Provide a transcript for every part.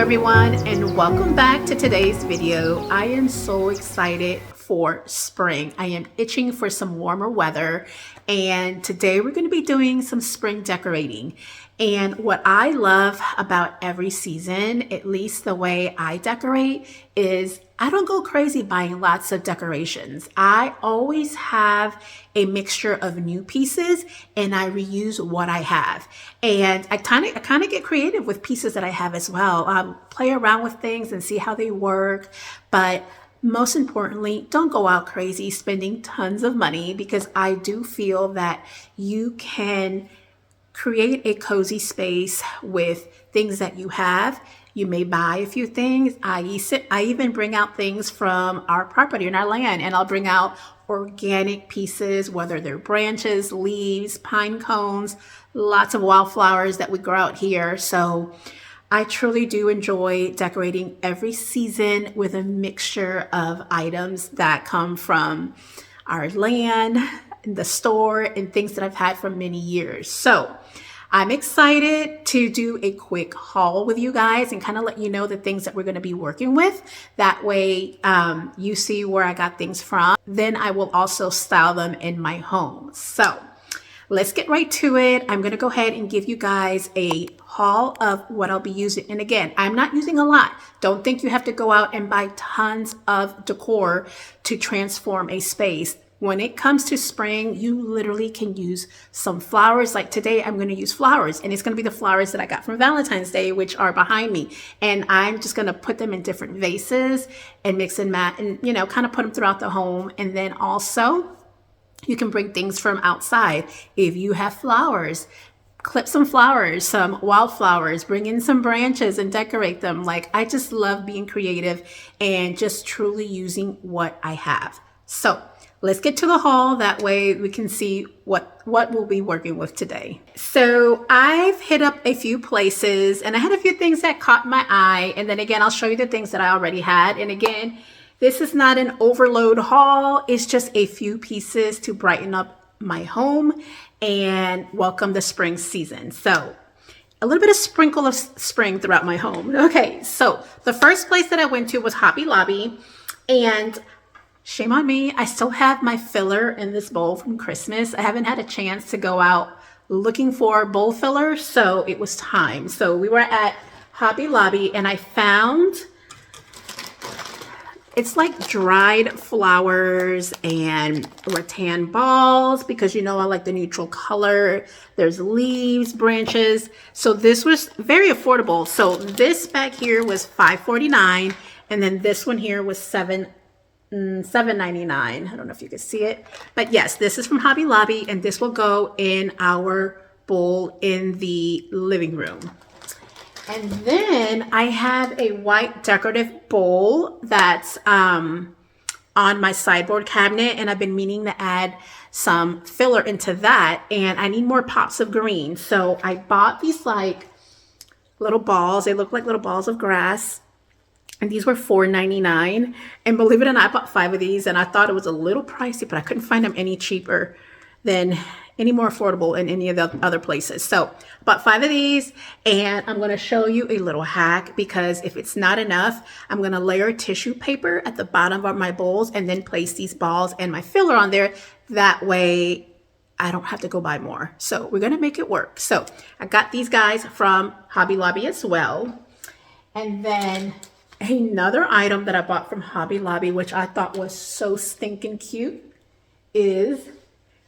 everyone, and welcome back to today's video. I am so excited for spring. I am itching for some warmer weather, and today we're going to be doing some spring decorating. And what I love about every season, at least the way I decorate, is I don't go crazy buying lots of decorations. I always have a mixture of new pieces and I reuse what I have. And I kind of get creative with pieces that I have as well. Play around with things and see how they work. But most importantly, don't go out crazy spending tons of money, because I do feel that you can create a cozy space with things that you have. You may buy a few things. I even bring out things from our property and our land, and I'll bring out organic pieces, whether they're branches, leaves, pine cones, lots of wildflowers that we grow out here. So I truly do enjoy decorating every season with a mixture of items that come from our land, the store, and things that I've had for many years. So I'm excited to do a quick haul with you guys and kind of let you know the things that we're going to be working with. That way you see where I got things from. Then I will also style them in my home. So let's get right to it. I'm going to go ahead and give you guys a haul of what I'll be using. And again, I'm not using a lot. Don't think you have to go out and buy tons of decor to transform a space. When it comes to spring, you literally can use some flowers. Like today, I'm going to use flowers, and it's going to be the flowers that I got from Valentine's Day, which are behind me. And I'm just going to put them in different vases and mix and match and, kind of put them throughout the home. And then also you can bring things from outside. If you have flowers, clip some flowers, some wildflowers, bring in some branches and decorate them. Like, I just love being creative and just truly using what I have. So let's get to the haul. That way we can see what we'll be working with today. So I've hit up a few places and I had a few things that caught my eye. And then again, I'll show you the things that I already had. And again, this is not an overload haul. It's just a few pieces to brighten up my home and welcome the spring season. So a little bit of sprinkle of spring throughout my home. Okay, so the first place that I went to was Hobby Lobby, and shame on me, I still have my filler in this bowl from Christmas. I haven't had a chance to go out looking for bowl filler, so it was time. So we were at Hobby Lobby and I found, it's like dried flowers and rattan balls, because I like the neutral color. There's leaves, branches. So this was very affordable. So this bag here was $5.49, and then this one here was $7.99. I don't know if you can see it, but yes, this is from Hobby Lobby, and this will go in our bowl in the living room. And then I have a white decorative bowl that's on my sideboard cabinet, and I've been meaning to add some filler into that, and I need more pots of green. So I bought these like little balls. They look like little balls of grass. And these were $4.99. And believe it or not, I bought 5 of these, and I thought it was a little pricey, but I couldn't find them any cheaper than any more affordable in any of the other places. So I bought 5 of these, and I'm going to show you a little hack, because if it's not enough, I'm going to layer tissue paper at the bottom of my bowls and then place these balls and my filler on there. That way I don't have to go buy more. So we're going to make it work. So I got these guys from Hobby Lobby as well. And then another item that I bought from Hobby Lobby, which I thought was so stinking cute, is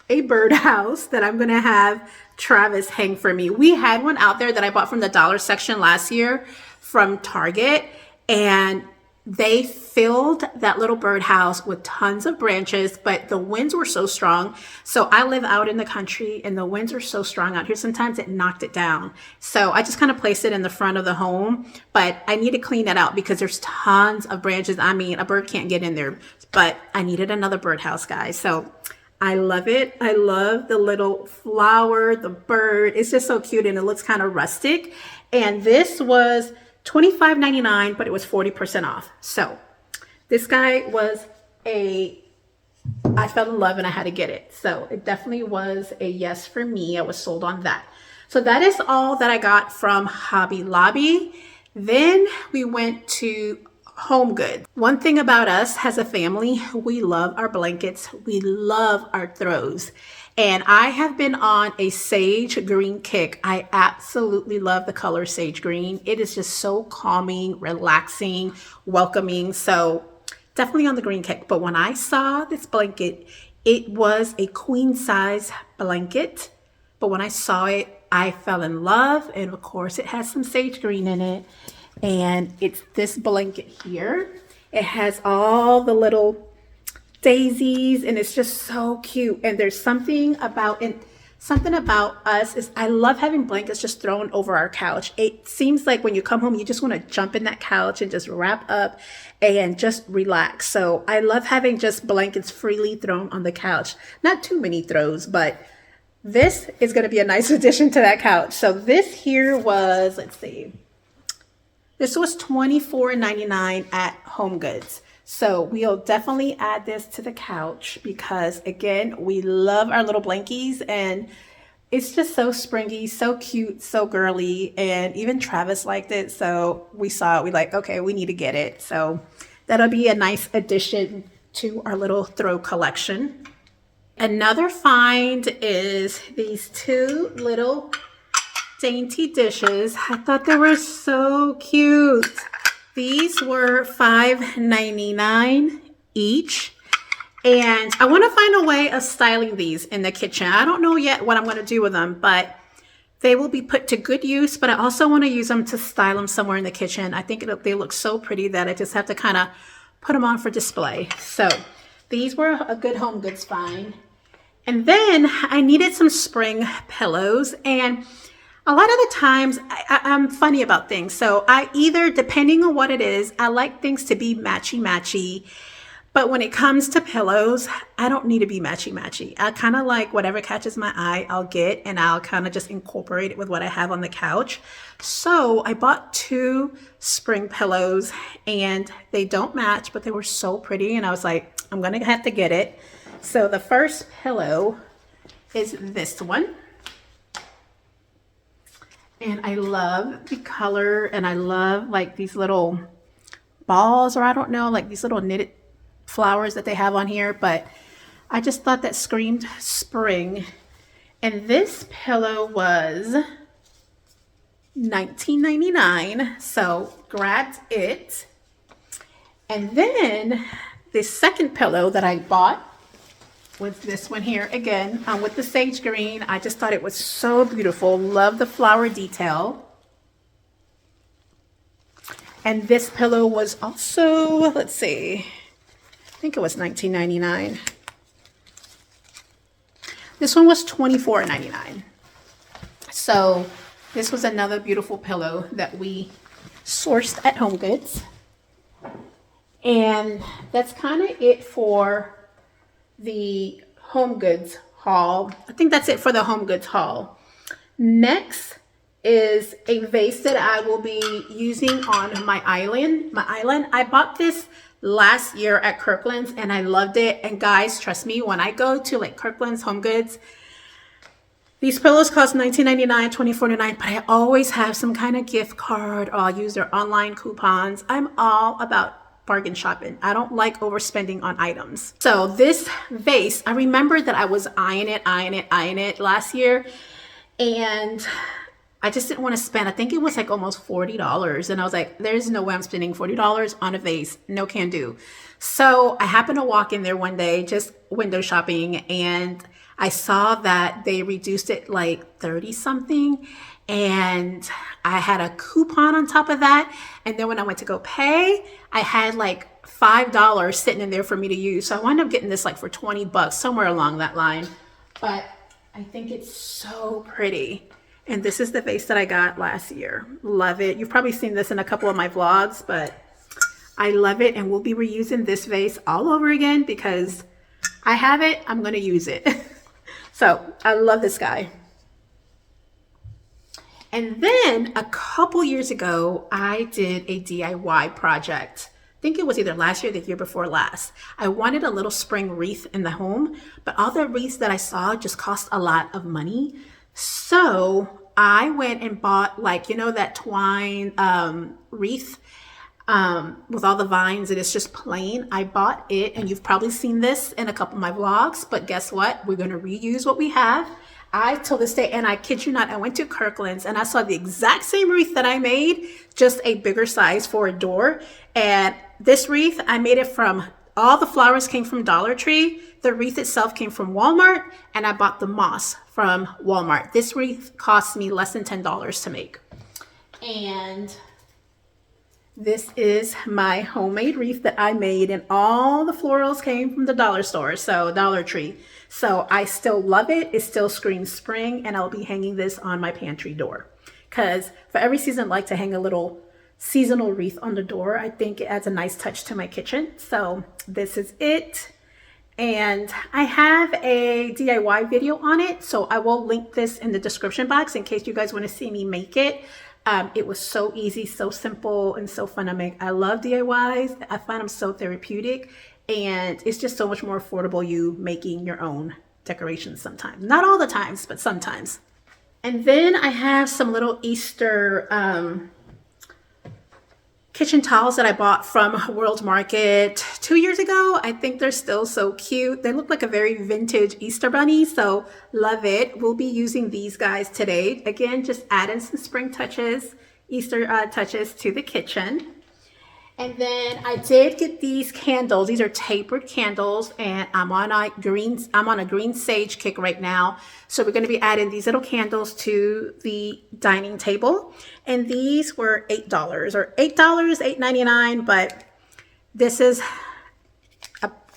a birdhouse that I'm going to have Travis hang for me. We had one out there that I bought from the dollar section last year from Target, and they filled that little birdhouse with tons of branches, but the winds were so strong. So I live out in the country, and the winds are so strong out here. Sometimes it knocked it down. So I just kind of placed it in the front of the home, but I need to clean that out because there's tons of branches. I mean, a bird can't get in there, but I needed another birdhouse, guys. So I love it. I love the little flower, the bird. It's just so cute, and it looks kind of rustic. And this was $25.99, but it was 40% off. So this guy was I fell in love and I had to get it. So it definitely was a yes for me. I was sold on that. So that is all that I got from Hobby Lobby. Then we went to HomeGoods. One thing about us as a family, we love our blankets. We love our throws. And I have been on a sage green kick. I absolutely love the color sage green. It is just so calming, relaxing, welcoming. So definitely on the green kick. But when I saw this blanket, it was a queen size blanket. But when I saw it, I fell in love. And of course, it has some sage green in it. And it's this blanket here. It has all the little daisies and it's just so cute. And there's something about us is I love having blankets just thrown over our couch. It seems like when you come home, you just want to jump in that couch and just wrap up and just relax. So I love having just blankets freely thrown on the couch. Not too many throws, but this is going to be a nice addition to that couch. So this here was, let's see, this was $24.99 at HomeGoods. So we'll definitely add this to the couch because again, we love our little blankies and it's just so springy, so cute, so girly. And even Travis liked it. So we saw it, we like, okay, we need to get it. So that'll be a nice addition to our little throw collection. Another find is these two little dainty dishes. I thought they were so cute. These were $5.99 each. And I want to find a way of styling these in the kitchen. I don't know yet what I'm going to do with them, but they will be put to good use. But I also want to use them to style them somewhere in the kitchen. I think they look so pretty that I just have to kind of put them on for display. So these were a good HomeGoods find. And then I needed some spring pillows. And a lot of the times I'm funny about things. So I either, depending on what it is, I like things to be matchy-matchy. But when it comes to pillows, I don't need to be matchy-matchy. I kind of like whatever catches my eye, I'll get, and I'll kind of just incorporate it with what I have on the couch. So I bought two spring pillows and they don't match, but they were so pretty. And I was like, I'm going to have to get it. So the first pillow is this one. And I love the color and I love like these little balls, or I don't know, like these little knitted flowers that they have on here, but I just thought that screamed spring. And this pillow was $19.99, so grabbed it. And then the second pillow that I bought was this one here again, with the sage green. I just thought it was so beautiful. Love the flower detail. And this pillow was also, let's see, I think it was $19.99. This one was $24.99. So this was another beautiful pillow that we sourced at HomeGoods. And that's kind of it for the HomeGoods haul. I think that's it for the HomeGoods haul. Next is a vase that I will be using on my island. I bought this last year at Kirkland's and I loved it. And guys, trust me, when I go to like Kirkland's, HomeGoods, these pillows cost $19.99, $24.99, but I always have some kind of gift card or I'll use their online coupons. I'm all about bargain shopping. I don't like overspending on items. So this vase, I remember that I was eyeing it last year, and I just didn't want to spend, I think it was like almost $40. And I was like, there's no way I'm spending $40 on a vase. No can do. So I happened to walk in there one day, just window shopping, and I saw that they reduced it like 30 something. And I had a coupon on top of that. And then when I went to go pay, I had like $5 sitting in there for me to use. So I wound up getting this like for 20 bucks, somewhere along that line. But I think it's so pretty. And this is the vase that I got last year. Love it. You've probably seen this in a couple of my vlogs, but I love it. And we'll be reusing this vase all over again because I have it. I'm going to use it. So I love this guy. And then a couple years ago, I did a DIY project. I think it was either last year or the year before last. I wanted a little spring wreath in the home, but all the wreaths that I saw just cost a lot of money. So I went and bought, like, you know, that twine wreath with all the vines, and it's just plain. I bought it, and you've probably seen this in a couple of my vlogs, but guess what? We're going to reuse what we have. I till this day, and I kid you not, I went to Kirkland's and I saw the exact same wreath that I made, just a bigger size for a door. And this wreath, I made it from, all the flowers came from Dollar Tree. The wreath itself came from Walmart, and I bought the moss from Walmart. This wreath cost me less than $10 to make. And this is my homemade wreath that I made, and all the florals came from the dollar store, so Dollar Tree. So I still love it. It still screams spring, and I'll be hanging this on my pantry door. Because for every season, I like to hang a little seasonal wreath on the door. I think it adds a nice touch to my kitchen. So this is it. And I have a DIY video on it, so I will link this in the description box in case you guys want to see me make it. It was so easy, so simple, and so fun to make. I love DIYs. I find them so therapeutic, and it's just so much more affordable you making your own decorations sometimes. Not all the times, but sometimes. And then I have some little Easter kitchen towels that I bought from World Market 2 years ago. I think they're still so cute. They look like a very vintage Easter bunny, so love it. We'll be using these guys today. Again, just adding some spring touches, Easter touches to the kitchen. And then I did get these candles. These are tapered candles, and I'm on a green sage kick right now. So we're going to be adding these little candles to the dining table. And these were $8 or $8, $8.99. But this is,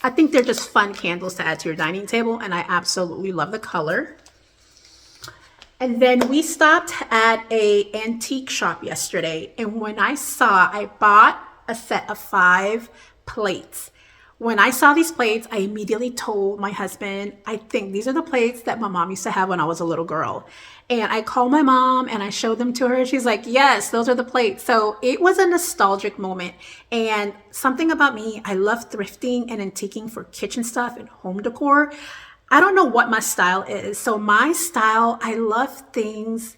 I think they're just fun candles to add to your dining table, and I absolutely love the color. And then we stopped at a antique shop yesterday, and when I bought a set of 5 plates. When I saw these plates, I immediately told my husband, I think these are the plates that my mom used to have when I was a little girl. And I called my mom and I showed them to her. She's like, yes, those are the plates. So it was a nostalgic moment. And something about me, I love thrifting and antiquing for kitchen stuff and home decor. I don't know what my style is. So my style, I love things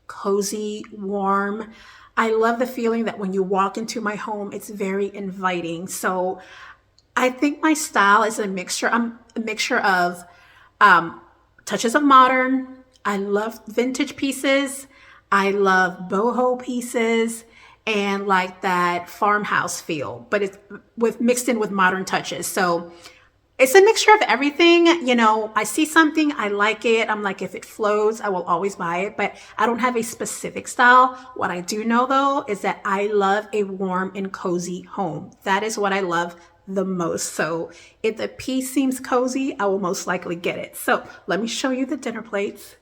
cozy, warm. I love the feeling that when you walk into my home, it's very inviting. So I think my style is a mixture. I'm a mixture of touches of modern. I love vintage pieces. I love boho pieces and like that farmhouse feel, but it's mixed in with modern touches. So it's a mixture of everything. You know, I see something, I like it. I'm like, if it flows, I will always buy it, but I don't have a specific style. What I do know though, is that I love a warm and cozy home. That is what I love the most. So if the piece seems cozy, I will most likely get it. So let me show you the dinner plates.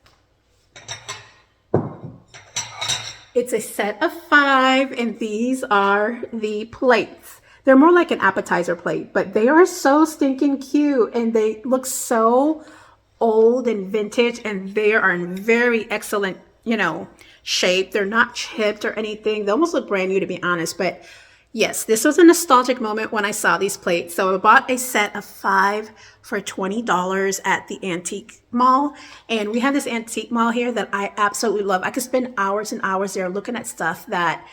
It's a set of 5, and these are the plates. They're more like an appetizer plate, but they are so stinking cute, and they look so old and vintage, and they are in very excellent, you know, shape. They're not chipped or anything. They almost look brand new, to be honest. But yes, this was a nostalgic moment when I saw these plates. So I bought a set of 5 for $20 at the antique mall. And we have this antique mall here that I absolutely love. I could spend hours and hours there looking at stuff that,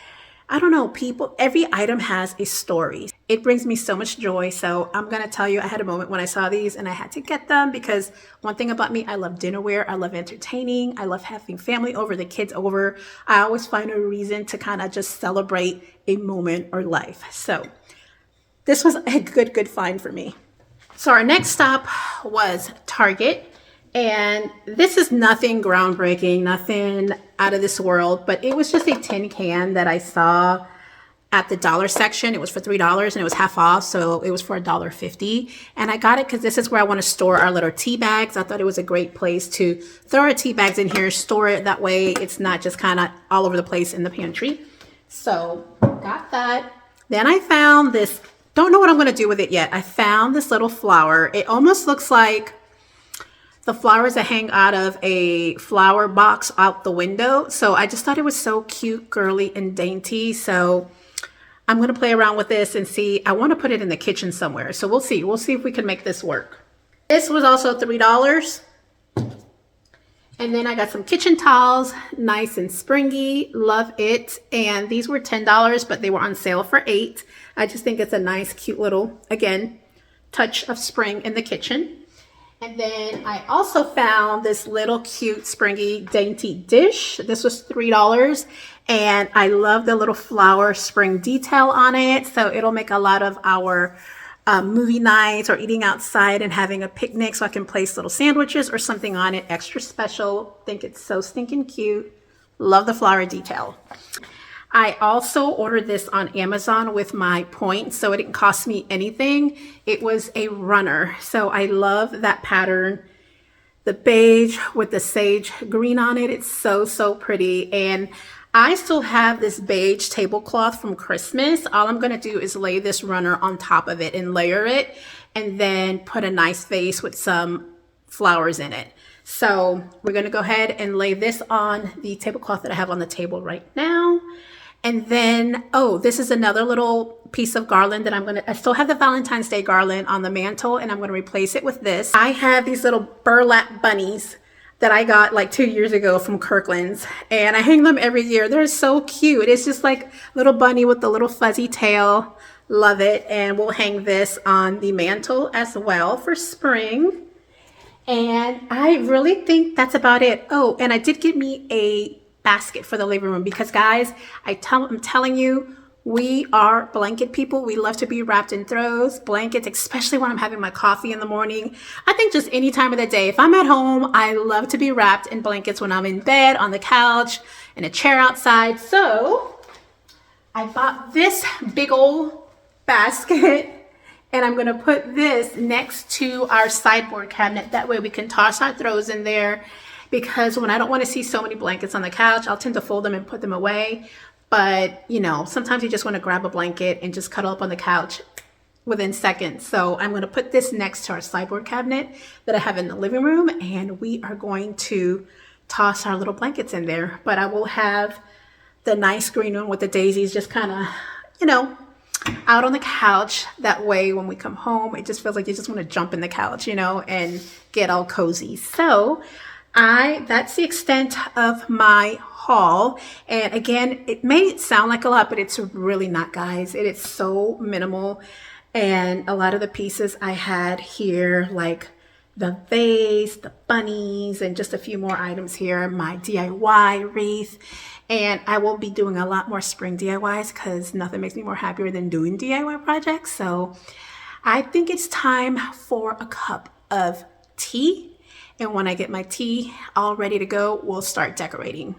I don't know, every item has a story. It brings me so much joy. So I'm going to tell you, I had a moment when I saw these and I had to get them because one thing about me, I love dinnerware. I love entertaining. I love having family over, the kids over. I always find a reason to kind of just celebrate a moment or life. So this was a good find for me. So our next stop was Target. And this is nothing groundbreaking, nothing out of this world, but it was just a tin can that I saw at the dollar section. It was for $3 and it was half off, so it was for $1.50. And I got it because this is where I want to store our little tea bags. I thought it was a great place to throw our tea bags in here, store it that way. It's not just kind of all over the place in the pantry. So got that. Then I found this, don't know what I'm going to do with it yet. I found this little flower. It almost looks like the flowers that hang out of a flower box out the window. So I just thought it was so cute, girly, and dainty. So I'm going to play around with this and see. I want to put it in the kitchen somewhere. So we'll see. We'll see if we can make this work. This was also $3. And then I got some kitchen towels, nice and springy, love it. And these were $10, but they were on sale for $8. I just think it's a nice, cute little, again, touch of spring in the kitchen. And then I also found this little cute springy dainty dish. This was $3, and I love the little flower spring detail on it. So it'll make a lot of our movie nights or eating outside and having a picnic, so I can place little sandwiches or something on it extra special. Think it's so stinking cute. Love the flower detail. I also ordered this on Amazon with my points, so it didn't cost me anything. It was a runner, so I love that pattern. The beige with the sage green on it. It's so, so pretty. And I still have this beige tablecloth from Christmas. All I'm gonna do is lay this runner on top of it and layer it, and then put a nice vase with some flowers in it. So we're gonna go ahead and lay this on the tablecloth that I have on the table right now. And then, oh, this is another little piece of garland that I still have the Valentine's Day garland on the mantle, and I'm gonna replace it with this. I have these little burlap bunnies that I got like 2 years ago from Kirkland's, and I hang them every year. They're so cute. It's just like little bunny with the little fuzzy tail. Love it. And we'll hang this on the mantle as well for spring. And I really think that's about it. Oh, and I did get me a basket for the living room because, guys, I'm telling you, we are blanket people. We love to be wrapped in throws, blankets, especially when I'm having my coffee in the morning. I think just any time of the day. If I'm at home, I love to be wrapped in blankets when I'm in bed, on the couch, in a chair outside. So I bought this big old basket, and I'm gonna put this next to our sideboard cabinet. That way we can toss our throws in there, because when I don't want to see so many blankets on the couch, I'll tend to fold them and put them away. But, you know, sometimes you just want to grab a blanket and just cuddle up on the couch within seconds. So I'm going to put this next to our sideboard cabinet that I have in the living room, and we are going to toss our little blankets in there. But I will have the nice green one with the daisies just kind of, you know, out on the couch. That way when we come home, it just feels like you just want to jump in the couch, you know, and get all cozy. So that's the extent of my haul. And again, it may sound like a lot, but it's really not, guys. It is so minimal. And a lot of the pieces I had here, like the vase, the bunnies, and just a few more items here, my DIY wreath. And I will be doing a lot more spring DIYs because nothing makes me more happier than doing DIY projects. So I think it's time for a cup of tea. And when I get my tea all ready to go, we'll start decorating.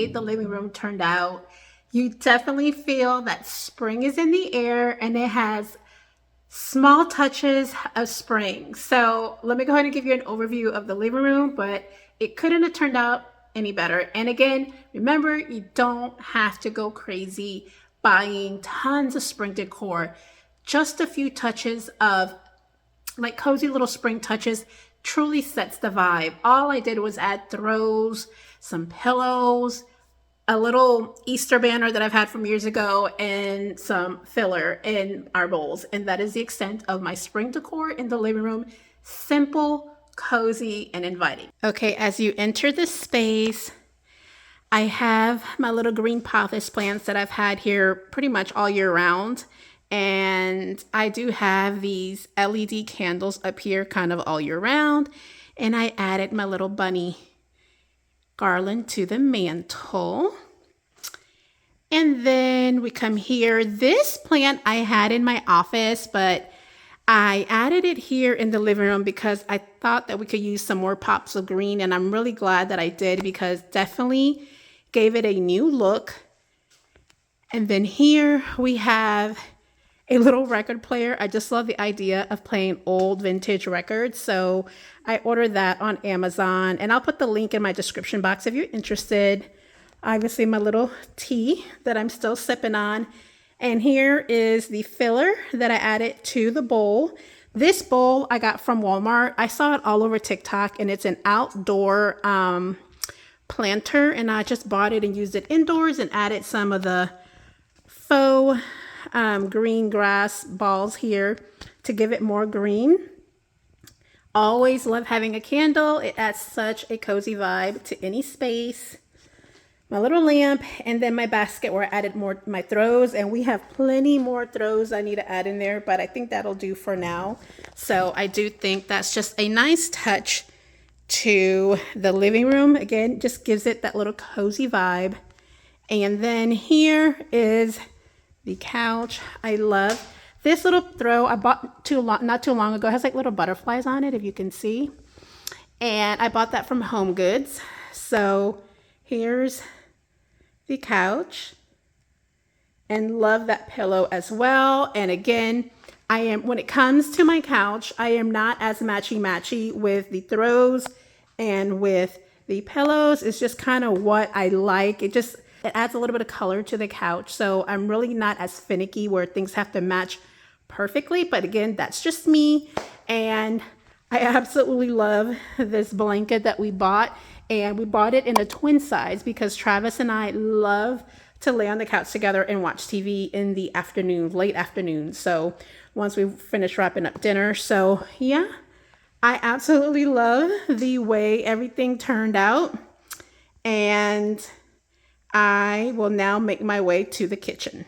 way the living room turned out. You definitely feel that spring is in the air, and it has small touches of spring. So let me go ahead and give you an overview of the living room, but it couldn't have turned out any better. And again, remember, you don't have to go crazy buying tons of spring decor. Just a few touches of like cozy little spring touches truly sets the vibe. All I did was add throws, some pillows, a little Easter banner that I've had from years ago, and some filler in our bowls. And that is the extent of my spring decor in the living room. Simple, cozy, and inviting. Okay, as you enter this space, I have my little green pothos plants that I've had here pretty much all year round. And I do have these LED candles up here kind of all year round. And I added my little bunny garland to the mantle. And then we come here. This plant I had in my office, but I added it here in the living room because I thought that we could use some more pops of green. And I'm really glad that I did, because definitely gave it a new look. And then here we have a little record player. I just love the idea of playing old vintage records. So I ordered that on Amazon, and I'll put the link in my description box if you're interested. Obviously my little tea that I'm still sipping on. And here is the filler that I added to the bowl. This bowl I got from Walmart. I saw it all over TikTok, and it's an outdoor planter, and I just bought it and used it indoors and added some of the faux green grass balls here to give it more green. Always love having a candle. It adds such a cozy vibe to any space. My little lamp, and then my basket where I added more my throws, and we have plenty more throws I need to add in there, but I think that'll do for now. So I do think that's just a nice touch to the living room. Again, just gives it that little cozy vibe. And then here is the couch. I love this little throw. I bought not too long ago. It has like little butterflies on it, if you can see. And I bought that from HomeGoods. So here's the couch, and love that pillow as well. And again, when it comes to my couch, I am not as matchy with the throws and with the pillows. It's just kind of what I like. It adds a little bit of color to the couch. So I'm really not as finicky where things have to match perfectly. But again, that's just me. And I absolutely love this blanket that we bought. And we bought it in a twin size because Travis and I love to lay on the couch together and watch TV in the afternoon, late afternoon. So once we finish wrapping up dinner. So yeah, I absolutely love the way everything turned out. And I will now make my way to the kitchen.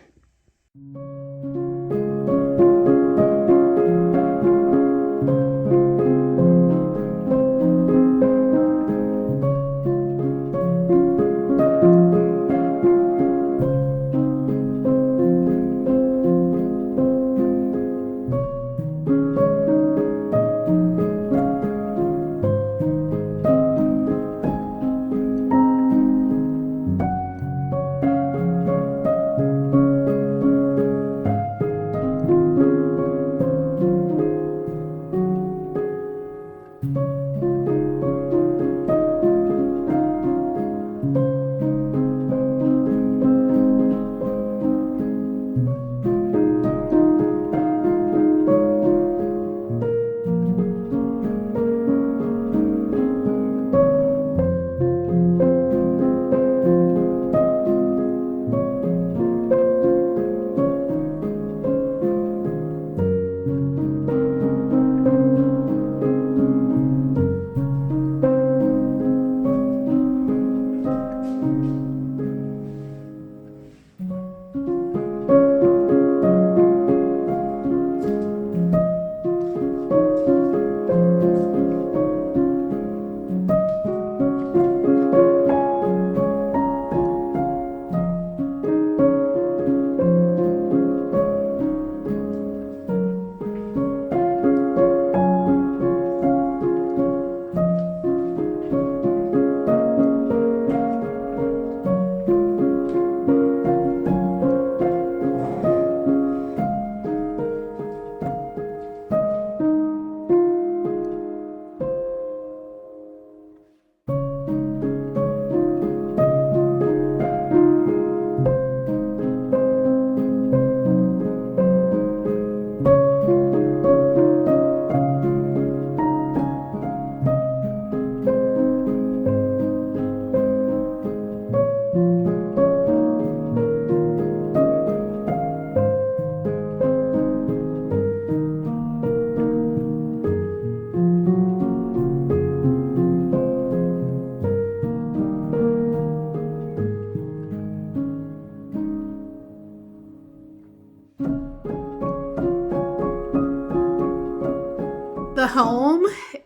the home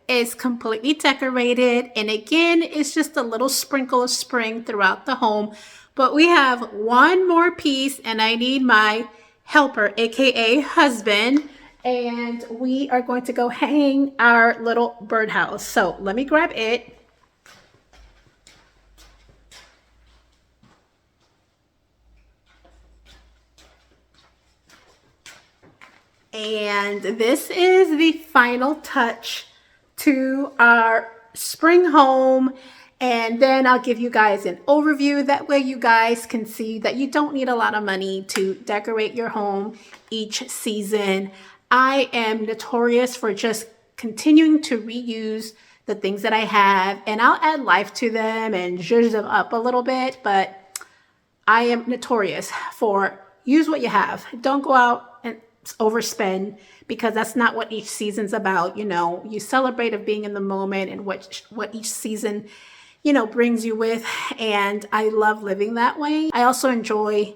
is completely decorated, and again, it's just a little sprinkle of spring throughout the home. But we have one more piece, and I need my helper, aka husband, and we are going to go hang our little birdhouse. So let me grab it. And this is the final touch to our spring home. And then I'll give you guys an overview. That way you guys can see that you don't need a lot of money to decorate your home each season. I am notorious for just continuing to reuse the things that I have, and I'll add life to them and zhuzh them up a little bit, but I am notorious for use what you have. Don't go out and overspend, because that's not what each season's about. You know, you celebrate of being in the moment and what each season, you know, brings you with. And I love living that way. I also enjoy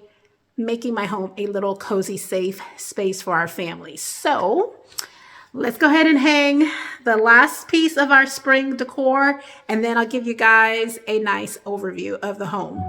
making my home a little cozy, safe space for our family. So let's go ahead and hang the last piece of our spring decor, and then I'll give you guys a nice overview of the home.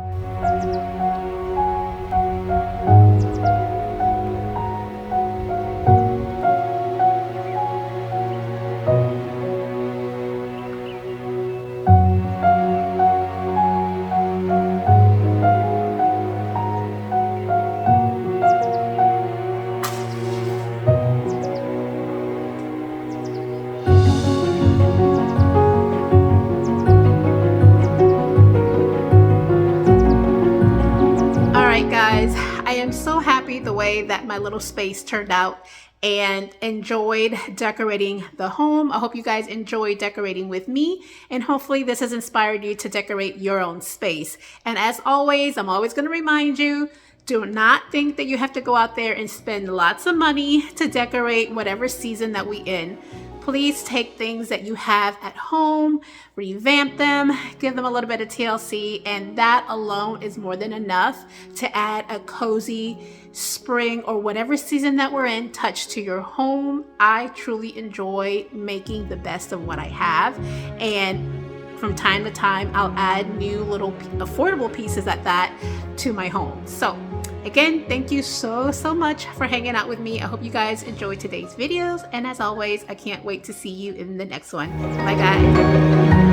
Guys, I am so happy the way that my little space turned out, and enjoyed decorating the home. I hope you guys enjoy decorating with me, and hopefully this has inspired you to decorate your own space. And as always, I'm always going to remind you, do not think that you have to go out there and spend lots of money to decorate whatever season that we in. Please take things that you have at home, revamp them, give them a little bit of TLC, and that alone is more than enough to add a cozy spring or whatever season that we're in touch to your home. I truly enjoy making the best of what I have, and from time to time I'll add new little affordable pieces at that to my home. So again, thank you so much for hanging out with me. I hope you guys enjoyed today's videos, and as always, I can't wait to see you in the next one. Bye guys.